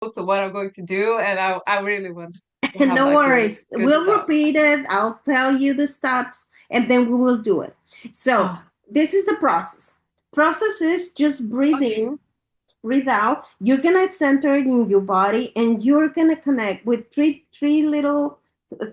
notes of what I'm going to do, and I really want to have No like worries. good We'll stuff. repeat it. I'll tell you the steps and then we will do it. So, Oh, this is the process. Process is just breathe okay. in, breathe out. You're going to center it in your body and you're going to connect with three little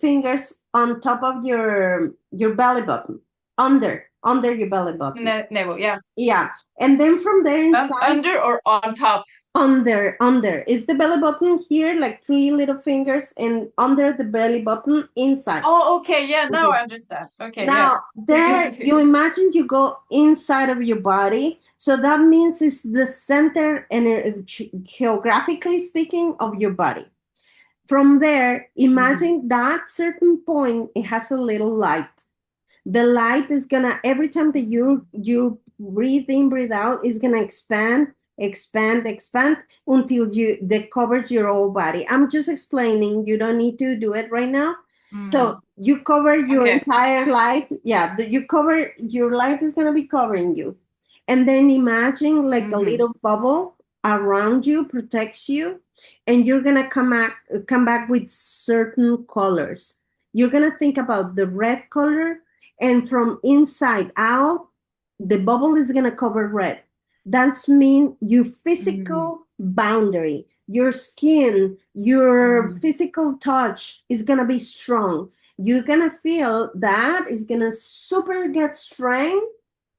fingers on top of your belly button. Under your belly button. Navel, yeah. Yeah. And then from there inside Under or on top? under is the belly button here, like three little fingers, and under the belly button inside. Oh, okay. Yeah, now Mhm. I understand. Okay, yeah. Now there you imagine you go inside of your body, so that means it's the center and geographically speaking of your body. From there, Mhm. imagine that certain point it has a little light. The light is gonna, every time that you breathe in, breathe out, is gonna expand until you that covers your whole body. I'm just explaining, you don't need to do it right now. So Mm. you cover your Okay. entire light. Yeah, you cover your light is gonna be covering you. And then imagine like a Hmm. little bubble around you protects you, and you're gonna come back with certain colors. You're gonna think about the red color, and from inside out the bubble is going to cover red. That's mean your Mm. physical boundary, your skin, your Mm. physical touch is going to be strong. You're going to feel that is going to super get strength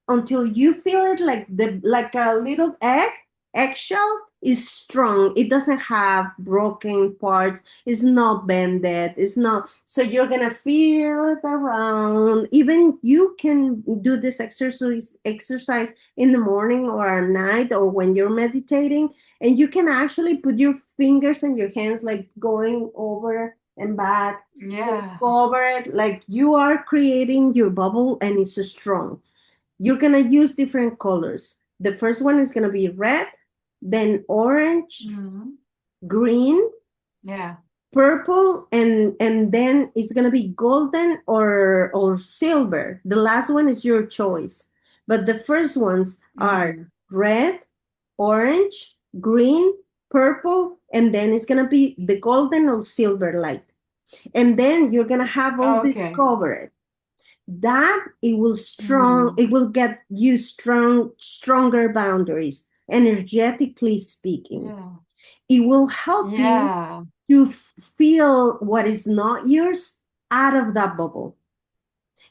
until you feel it like a little eggshell is strong. It doesn't have broken parts. It's not bended. It's not. So you're gonna feel it around. Even you can do this exercise in the morning or at night or when you're meditating, and you can actually put your fingers and your hands like going over and back. Yeah. Go over it like you are creating your bubble, and it's strong. You're gonna use different colors. The first one is gonna be red, then orange, Mhm. green, Yeah. purple, and then it's gonna be golden or silver. The last one is your choice. But the first ones are Mm. red, orange, green, purple, and then it's gonna be the golden or silver light. And then you're gonna have all this Okay. covered. That Mm. it will get you stronger boundaries, energetically speaking. Yeah. It will help you Yeah. to feel what is not yours out of that bubble.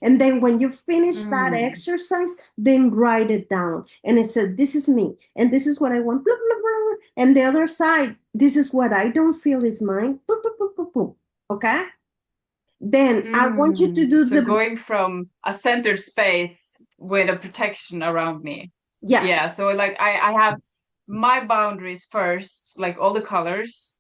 And then when you finish that Mm. exercise, then write it down. And it said, this is me, and this is what I want. Blah, blah, blah. And the other side, this is what I don't feel is mine. Boop, boop, boop, boop, boop. Okay? Then I want you to Mm. do So the, going from a centered space with a protection around me. yeah, Yeah. So like I have my boundaries first, like all the colors,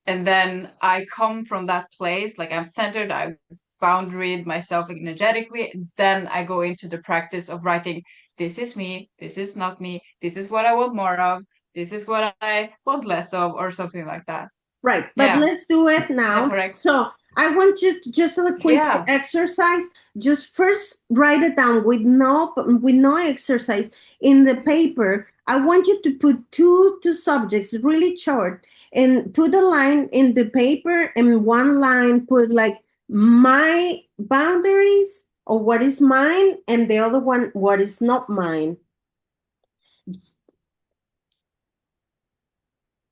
and then I come from that place, like I'm centered, I boundaried myself energetically, and then I go into the practice of writing, this is me, this is not me, this is what I want more of, this is what I want less of, or something like that. right. But Yeah. let's do it Is that now. correct? So I want you to just a quick Yeah. exercise. Just first write it down with no exercise in the paper. I want you to put two subjects really short and put a line in the paper, and one line put like my boundaries or what is mine, and the other one what is not mine.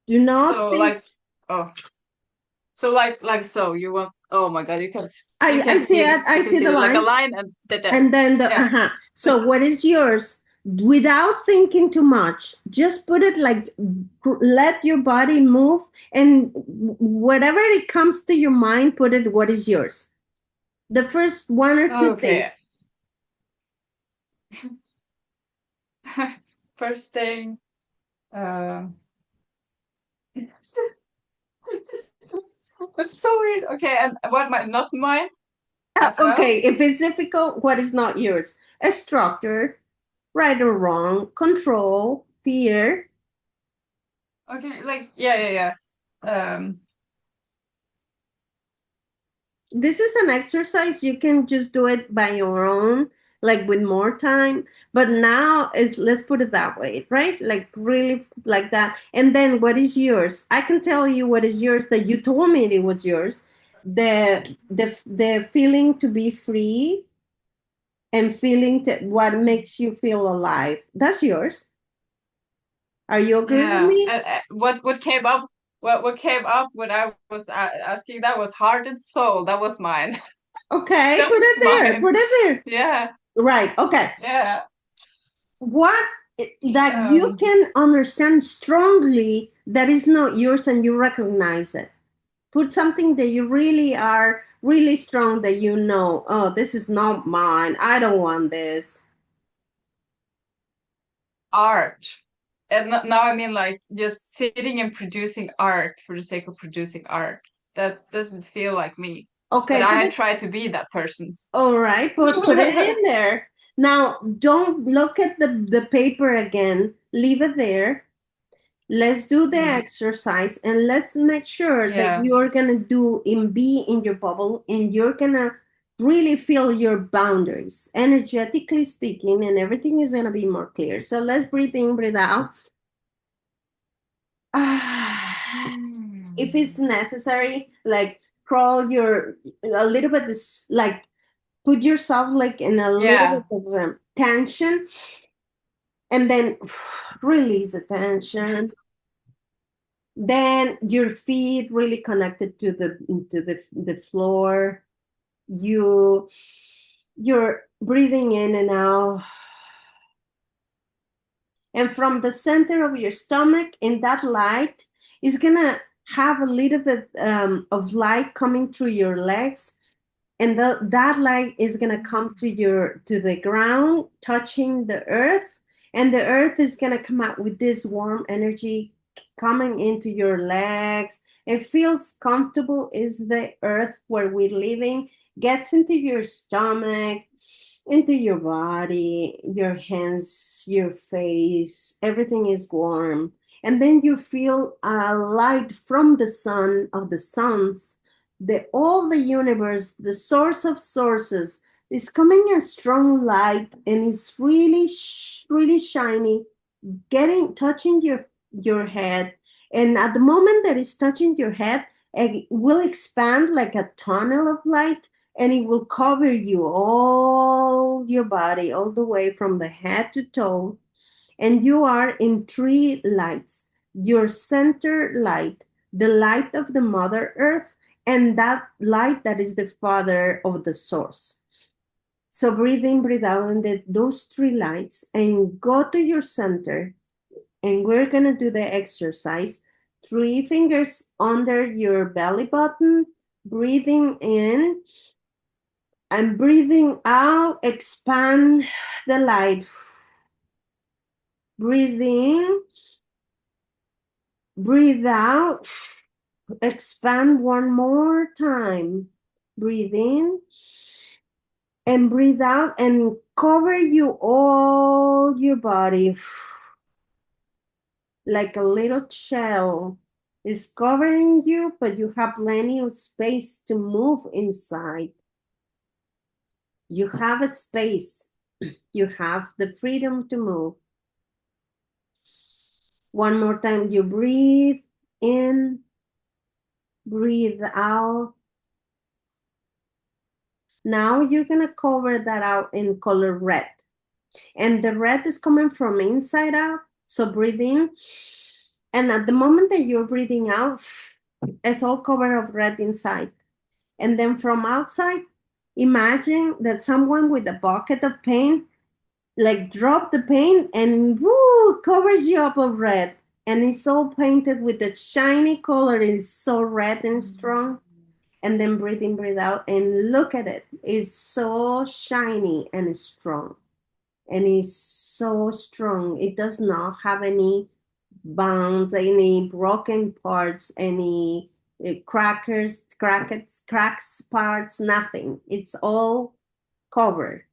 Do not So think. like, oh, so like so you want, oh my God, you I can see see it. I you can see see the it like a line. line and the And then the yeah. So what is yours? Without thinking too much, just put it like let your body move, and whatever it comes to your mind, put it what is yours. The first one or two things. Okay. First thing, uh, it's so weird. Okay, and what my not mine as well. Okay, if it's difficult, what is not yours? A structure, right or wrong, control, fear. Okay, like yeah. This is an exercise. You can just do it by your own. like with more time. But now is, let's put it that way, right? Like really like that. And then what is yours? I can tell you what is yours that you told me it was yours. The feeling to be free and feeling to, what makes you feel alive. That's yours. Are you agree with Yeah. me? What came up? What came up when I was asking that was heart and soul. That was mine. Okay, That put was it there. mine. Put it there. Yeah. Right. Okay. Yeah. What that you Um. can understand strongly that is not yours and you recognize it. Put something that you really are really strong that you know, oh, this is not mine. I don't want this. Art. And now I mean like just sitting and producing art for the sake of producing art. That doesn't feel like me. But Okay, I put had it. tried to be that person's. All right, put it in there. Now, don't look at the paper again. Leave it there. Let's do the Mm. exercise and let's make sure that Yeah. you're gonna do in be in your bubble and you're gonna really feel your boundaries energetically speaking, and everything is gonna be more clear. So let's breathe in, breathe out. If it's Mm. necessary, like crawl your a little bit like put yourself like in a little Yeah. bit of tension, and then release the tension. Then your feet really connected to the floor. You you're breathing in and out, and from the center of your stomach, in that light is gonna have a little bit of light coming through your legs, and that light is going to come to the ground, touching the earth, and the earth is going to come out with this warm energy coming into your legs. It feels comfortable. Is the earth where we're living gets into your stomach, into your body, your hands, your face, everything is warm. And then you feel a light from the sun, of the suns, the all the universe, the source of sources, is coming a strong light, and it's really really shiny, getting touching your head. And at the moment that it's touching your head, it will expand like a tunnel of light, and it will cover you all your body all the way from the head to toe. And you are in three lights: your center light, the light of the mother earth, and that light that is the father of the source. So breathe in, breathe out, and those three lights, and go to your center. And we're going to do the exercise. Three fingers under your belly button, breathing in and breathing out. Expand the light. Breathe in, breathe out. Expand one more time. Breathe in and breathe out, and cover you all your body like a little shell is covering you, but you have plenty of space to move inside. You have a space. You have the freedom to move. One more time, you breathe in, breathe out. Now you're going to cover that out in color red. And the red is coming from inside out. So breathe in. And at the moment that you're breathing out, it's all covered of red inside. And then from outside, imagine that someone with a bucket of paint like drop the paint and woo, covers you up of red. And it's all painted with the shiny color. It's so red and strong. And then breathe in, breathe out, and look at it. It's so shiny and strong. And it's so strong. It does not have any bounds, any broken parts, any cracks parts, nothing. It's all covered.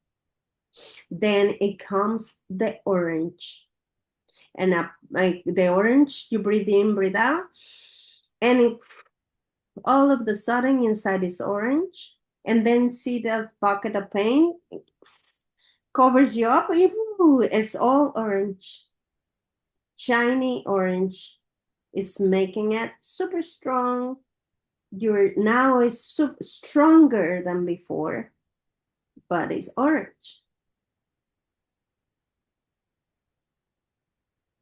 Then it comes the orange. And like the orange, you breathe in, breathe out. And all of the sudden inside is orange. And then see that bucket of paint. covers you up. Ooh, it's all orange, shiny orange. Is making it super strong. You're now is stronger than before, but it's orange.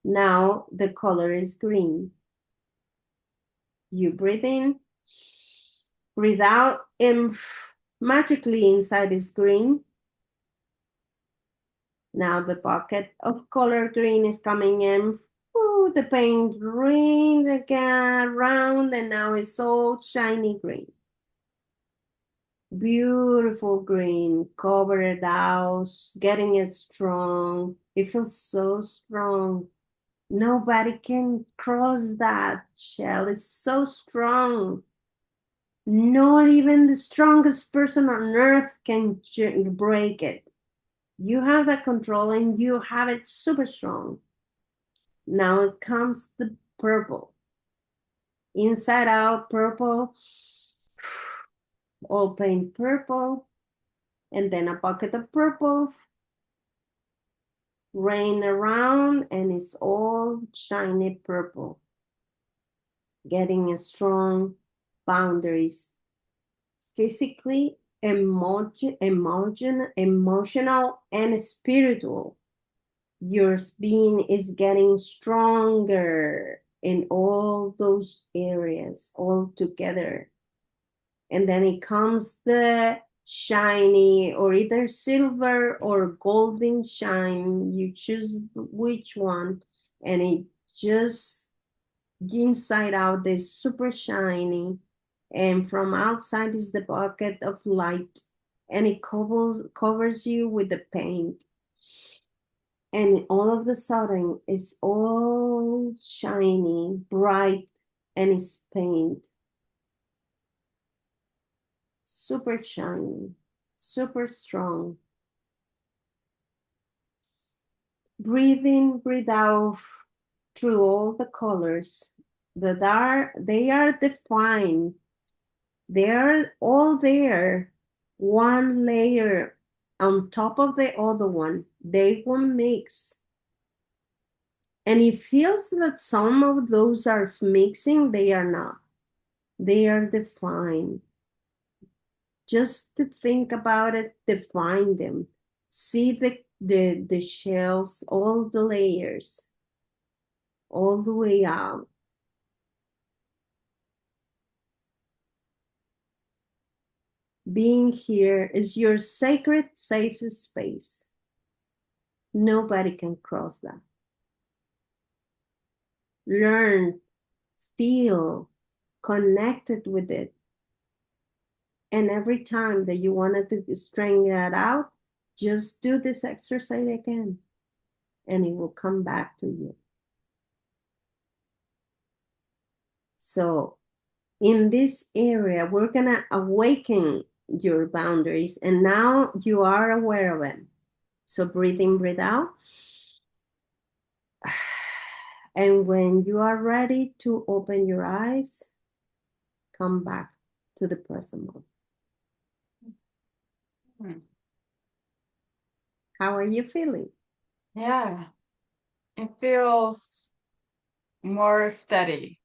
Now the color is green. You breathe in, breathe out, and magically inside is green. Now the bucket of color green is coming in. Ooh, the paint green again around, and now it's all shiny green. Beautiful green, cover it out, getting it strong. It feels so strong. Nobody can cross that shell. It's so strong. Not even the strongest person on earth can break it. You have that control and you have it super strong. Now it comes the purple. Inside out purple, all paint purple, and then a bucket of purple, rain around, and it's all shiny purple. Getting a strong boundaries physically, emotional, and spiritual. Your being is getting stronger in all those areas all together. And then it comes the shiny or either silver or golden shine. You choose which one, and it just inside out is super shiny, and from outside is the bucket of light, and it covers you with the paint, and all of the sudden it's all shiny, bright, and it's paint, super shiny, super strong. Breathe in, breathe out through all the colors that they are defined. They're all there, one layer on top of the other one. They won't mix. And it feels that some of those are mixing, they are not. They are defined. Just to think about it, define them. See the shells, all the layers, all the way out. Being here is your sacred, safe space. Nobody can cross that. Learn, feel connected with it. And every time that you wanted to straighten that out, just do this exercise again, and it will come back to you. So in this area, we're going to awaken your boundaries, and now you are aware of them. So breathe in, breathe out. And when you are ready to open your eyes, come back to the present moment. How are you feeling? Yeah, it feels more steady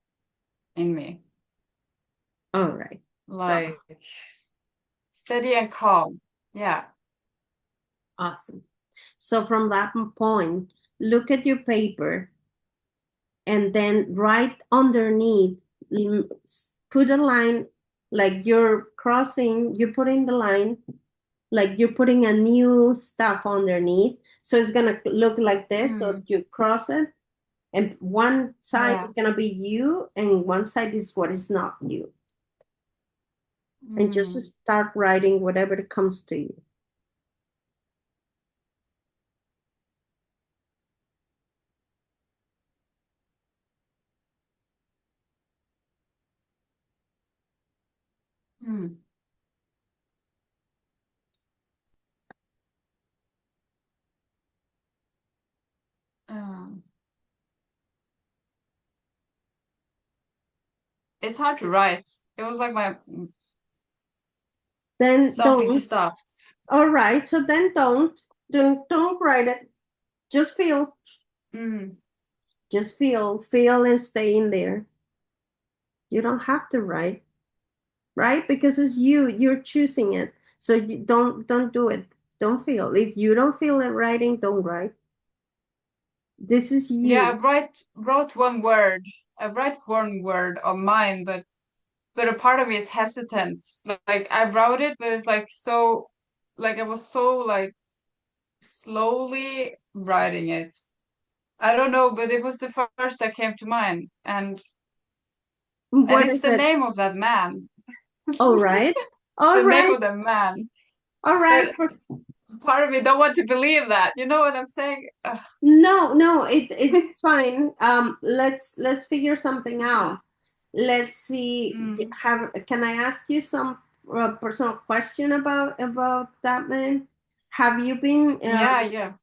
in me. All right. Like steady and calm. Yeah. Awesome. So from that point, look at your paper and then right underneath, put a line like you're crossing, you're putting the line like you're putting a new stuff underneath. So it's going to look like this. So you cross it, and one side is going to be you, and one side is what is not you. And just start writing whatever comes to you. It's hard to write. It was like my Then something don't. stopped. All right. So then don't. Don't write it. Just feel. Mm. Just feel and stay in there. You don't have to write, right? Because it's you. You're choosing it. So you don't do it. Don't feel. If you don't feel it writing, don't write. This is Yeah, you. wrote one word. I write one word on mine, but a part of me is hesitant. Like I wrote it, but it's like so, like I was so like slowly writing it. I don't know, but it was the first that came to mind, and What it's is the it? name of that man. All right. It's All the name right. of the man. All right. But part of me don't want to believe that. You know what I'm saying? Ugh. No, no, it's fine. Let's figure something out. Let's see. Mm. Have Can I ask you some personal question about that man? Have you been Yeah, yeah.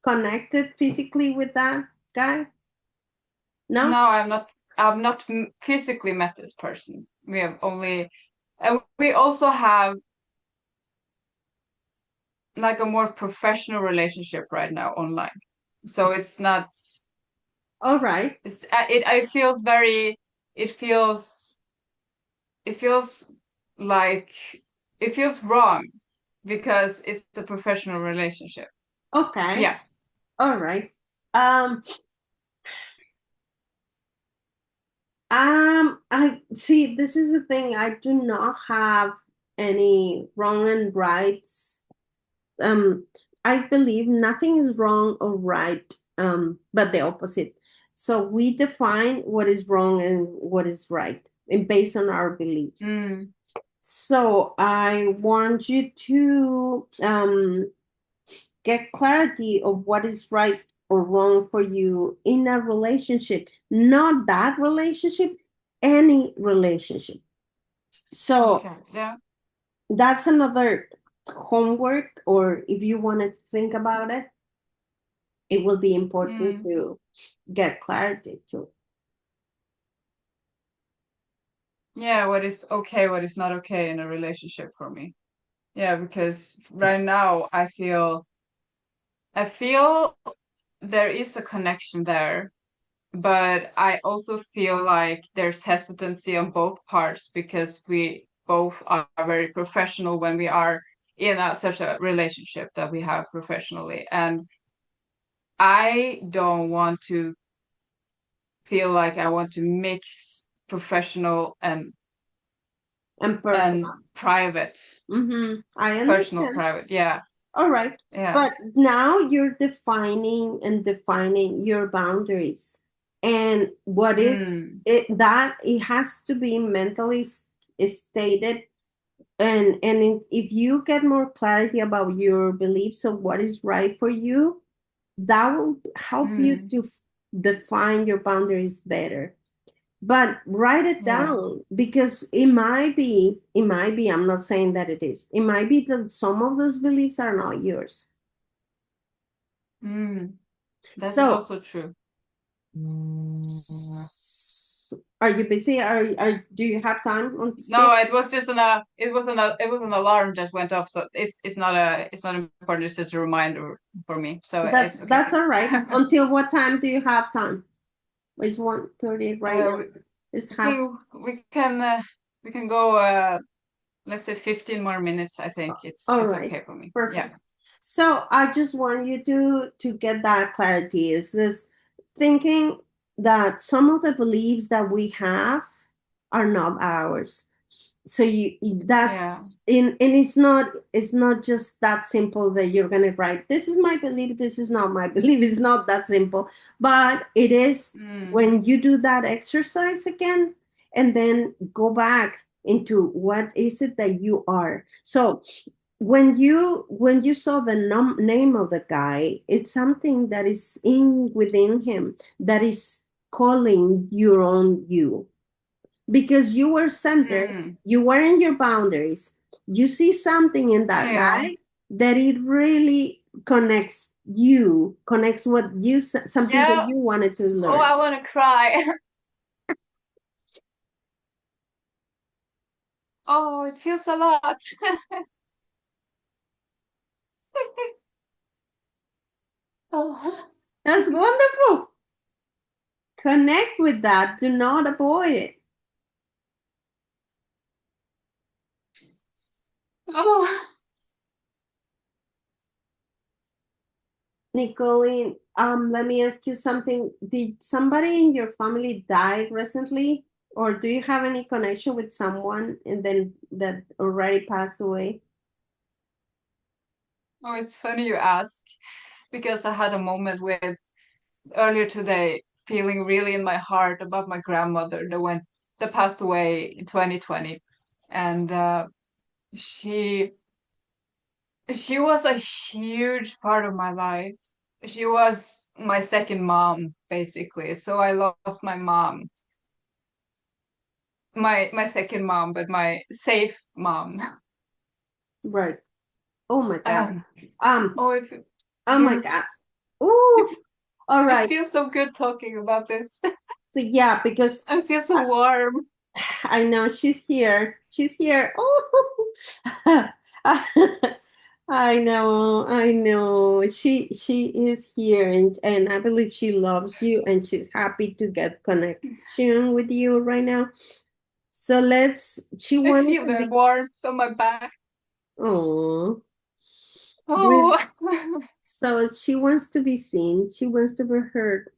connected physically with that guy? No. No, I've not physically met this person. We have only, and we also have like a more professional relationship right now online. So it's not, All right. it feels very, it feels, it feels like, it feels wrong because it's a professional relationship. Okay. Yeah. All right. Um. I see. This is the thing. I do not have any wrong and rights. um I believe nothing is wrong or right, but the opposite. So we define what is wrong and what is right, and based on our beliefs. Mm, So I want you to get clarity of what is right or wrong for you in a relationship, not that relationship, any relationship. So okay. Yeah. that's another homework, or if you want to think about it, it will be important Mm. to get clarity to. Yeah, what is okay, what is not okay in a relationship for me. Yeah, because right now I feel there is a connection there, but I also feel like there's hesitancy on both parts because we both are very professional when we are in such a relationship that we have professionally. And I don't want to feel like I want to mix professional And and personal. private, I personal understand. private. Yeah, All right. yeah. But now you're defining your boundaries. And what is Mm, it that it has to be mentally stated. If you get more clarity about your beliefs of what is right for you, that will help you mm, to define your boundaries better. But write it yeah. down, because it might be, I'm not saying that it is, it might be that some of those beliefs are not yours. Mm, that is So also true. are you busy? Do you have time on still? No, it was just it was an alarm that went off, so it's not important. It's just a reminder for me, so that's it's okay. that's all right. Until what time do you have time? It's 1:30 right Uh, now. we, It's we half. can we can go let's say 15 more minutes. I think All it's right, okay for me. Yeah. perfect. So I just want you to get that clarity. Is this thinking that some of the beliefs that we have are not ours? So Yeah. that's in, and it's not just that simple that you're gonna write, this is my belief, this is not my belief. It's not that simple, but it is Mm, when you do that exercise again, and then go back into what is it that you are. So when you saw the name of the guy, it's something that is in within him that is calling your own you, because you were centered, mm, you were in your boundaries, you see something in that yeah. guy that it really connects what something that Yeah. you wanted to Oh, learn. I want to cry. Oh, it feels a lot. Oh, That's wonderful. Connect with that. Do not avoid it. oh, Nicolene, let me ask you something. Did somebody in your family die recently? Or do you have any connection with someone and then that already passed away? oh, it's funny you ask because I had a moment with earlier today feeling really in my heart about my grandmother that passed away in 2020. And she she was a huge part of my life. She was my second mom, basically. So I lost my mom, my second mom, but my safe mom. Right. Oh my God. Um, Um, oh, if oh my God. yes, Ooh. it, All it right. feels so good talking about this. So yeah, because I feel so warm. I know she's here. She's here. Oh, I know. She is here, and I believe she loves you, and she's happy to get connection with you right now. So let's. She I wanted feel to the be. warmth on my back. Oh, Oh, so she wants to be seen. She wants to be heard,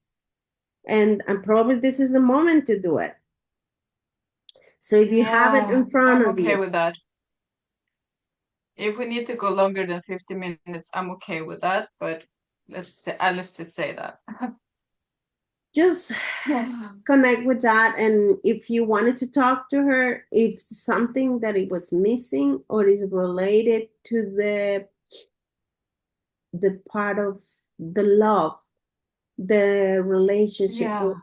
and probably this is the moment to do it. So if you have it yeah, in front I'm of okay you, with that. If we need to go longer than 50 minutes, I'm okay with that. But let's just say that. just connect with that, and if you wanted to talk to her, if something that it was missing or is related to the part of the love, the relationship. Yeah.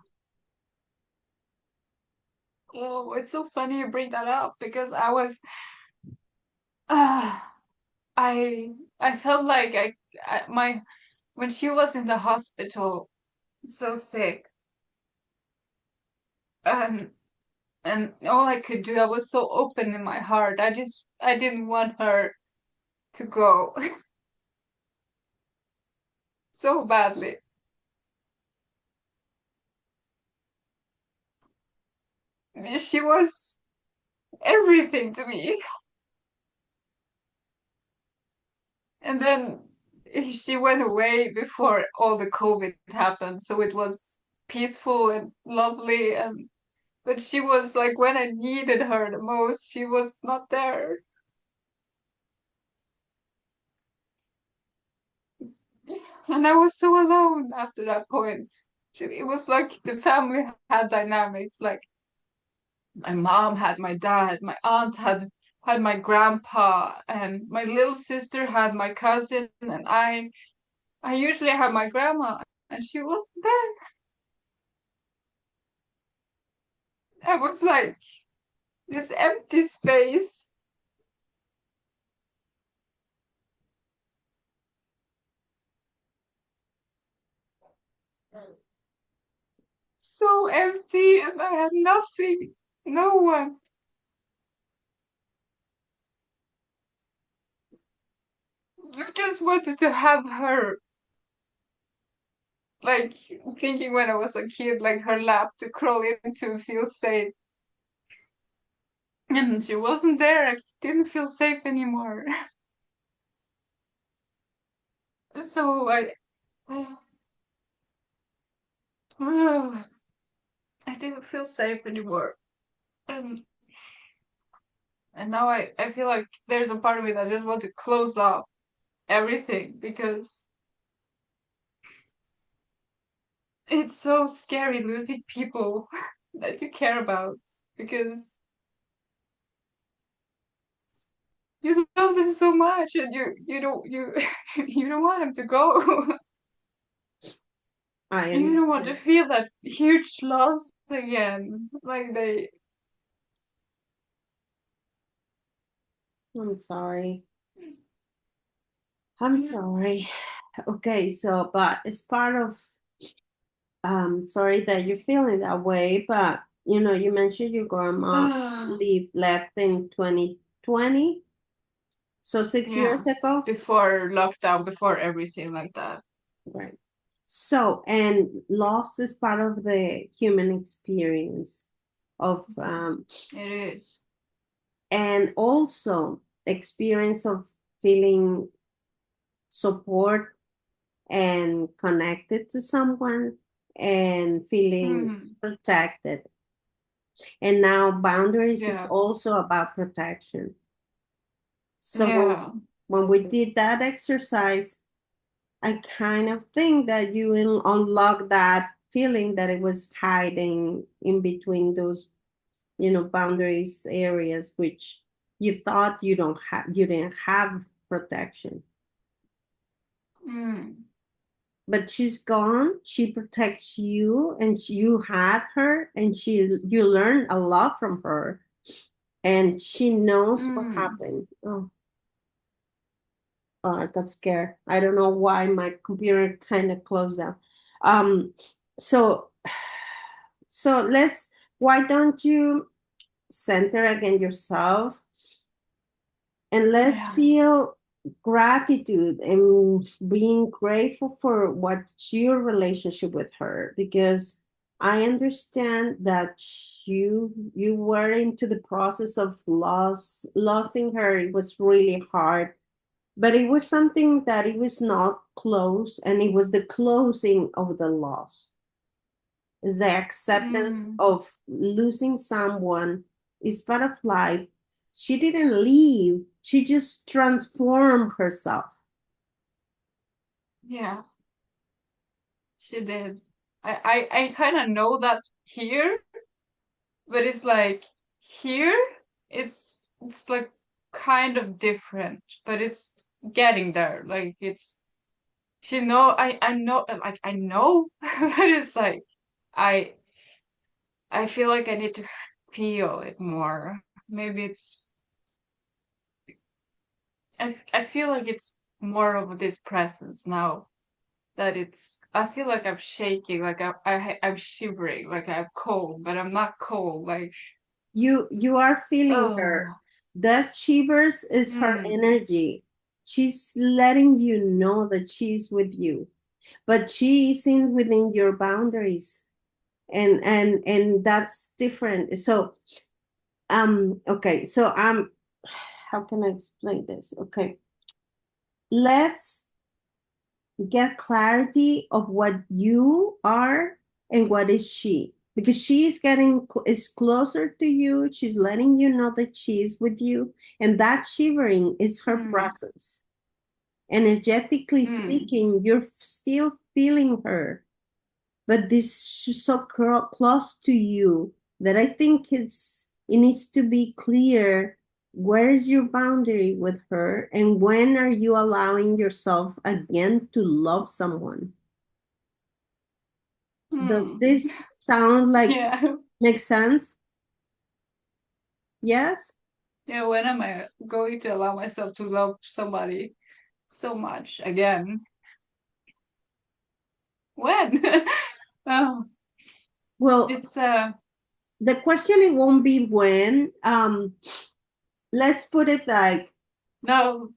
Oh, it's so funny you bring that up because uh, I, I felt like my, when she was in the hospital, so sick, and all I could do, I was so open in my heart. I didn't want her to go so badly. She was everything to me. And then she went away before all the COVID happened, so it was peaceful and lovely. And but she was like when I needed her the most, she was not there. And I was so alone after that point. It was like the family had dynamics. Like my mom had my dad, my aunt had my grandpa, and my little sister had my cousin, and I usually have my grandma, and she wasn't there. I was like this empty space, so empty, and I had nothing, no one. I just wanted to have her, like thinking when I was a kid, like her lap to crawl into and feel safe. And she wasn't there. I didn't feel safe anymore. So I didn't feel safe anymore. And and now I feel like there's a part of me that just want to close off everything because it's so scary losing people that you care about because you love them so much and you don't you don't want them to go. I You don't want to understand. feel that huge loss again. Like they I'm sorry. I'm sorry. Okay, so but it's part of sorry that you're feeling that way, but you mentioned your grandma left in 2020, so 6 years yeah. ago. Before lockdown, before everything like that. Right. So, and loss is part of the human experience of, It is. and also experience of feeling support and connected to someone and feeling Hmm. protected. And now boundaries is Yeah. also about protection. So Yeah. when we did that exercise, I kind of think that you will unlock that feeling that it was hiding in between those, boundaries areas which you thought you didn't have protection. Mm. But she's gone. She protects you, and you had her, and you learn a lot from her, and she knows what Mm. happened. Oh, I got scared. I don't know why my computer kind of closed down. Um, so so let's. Why don't you center again yourself, and let's Yeah. feel gratitude and being grateful for what's your relationship with her, because I understand that you were into the process of losing her. It was really hard, but it was something that it was not close, and it was the closing of the loss. Is the acceptance Mm. of losing someone is part of life. She didn't leave, she just transformed herself. Yeah. She did. I kind of know that here, but it's like here, it's like kind of different, but it's getting there. Like it's she know I know like I know, but it's like I I feel like I need to feel it more. Maybe it's I feel like it's more of this presence now that it's I feel like I'm shaking, like I'm shivering, like I'm cold, but I'm not cold. Like You are feeling her. oh, That shivers is her mm, energy. She's letting you know that she's with you, but she isn't within your boundaries, and that's different. So okay, so how can I explain this? Okay, let's get clarity of what you are and what is she, because she is is closer to you. She's letting you know that she is with you, and that shivering is her mm, presence. Energetically mm, speaking, you're still feeling her, but this is so close to you that I think it needs to be clear, where is your boundary with her, and when are you allowing yourself again to love someone. Does mm. this sound like Yeah, make sense? Yes. yeah. When am I going to allow myself to love somebody so much again? When? Oh, Well, it's the question, it won't be when. Let's put it like, no.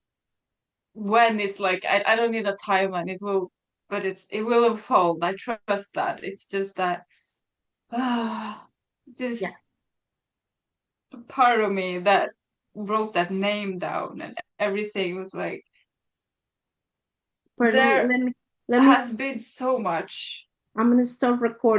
When it's like I don't need a timeline. It will, but it will unfold. I trust that. It's just that ah, yeah, this part of me that wrote that name down and everything was like pardon me. there Let me has been so much. I'm gonna stop recording.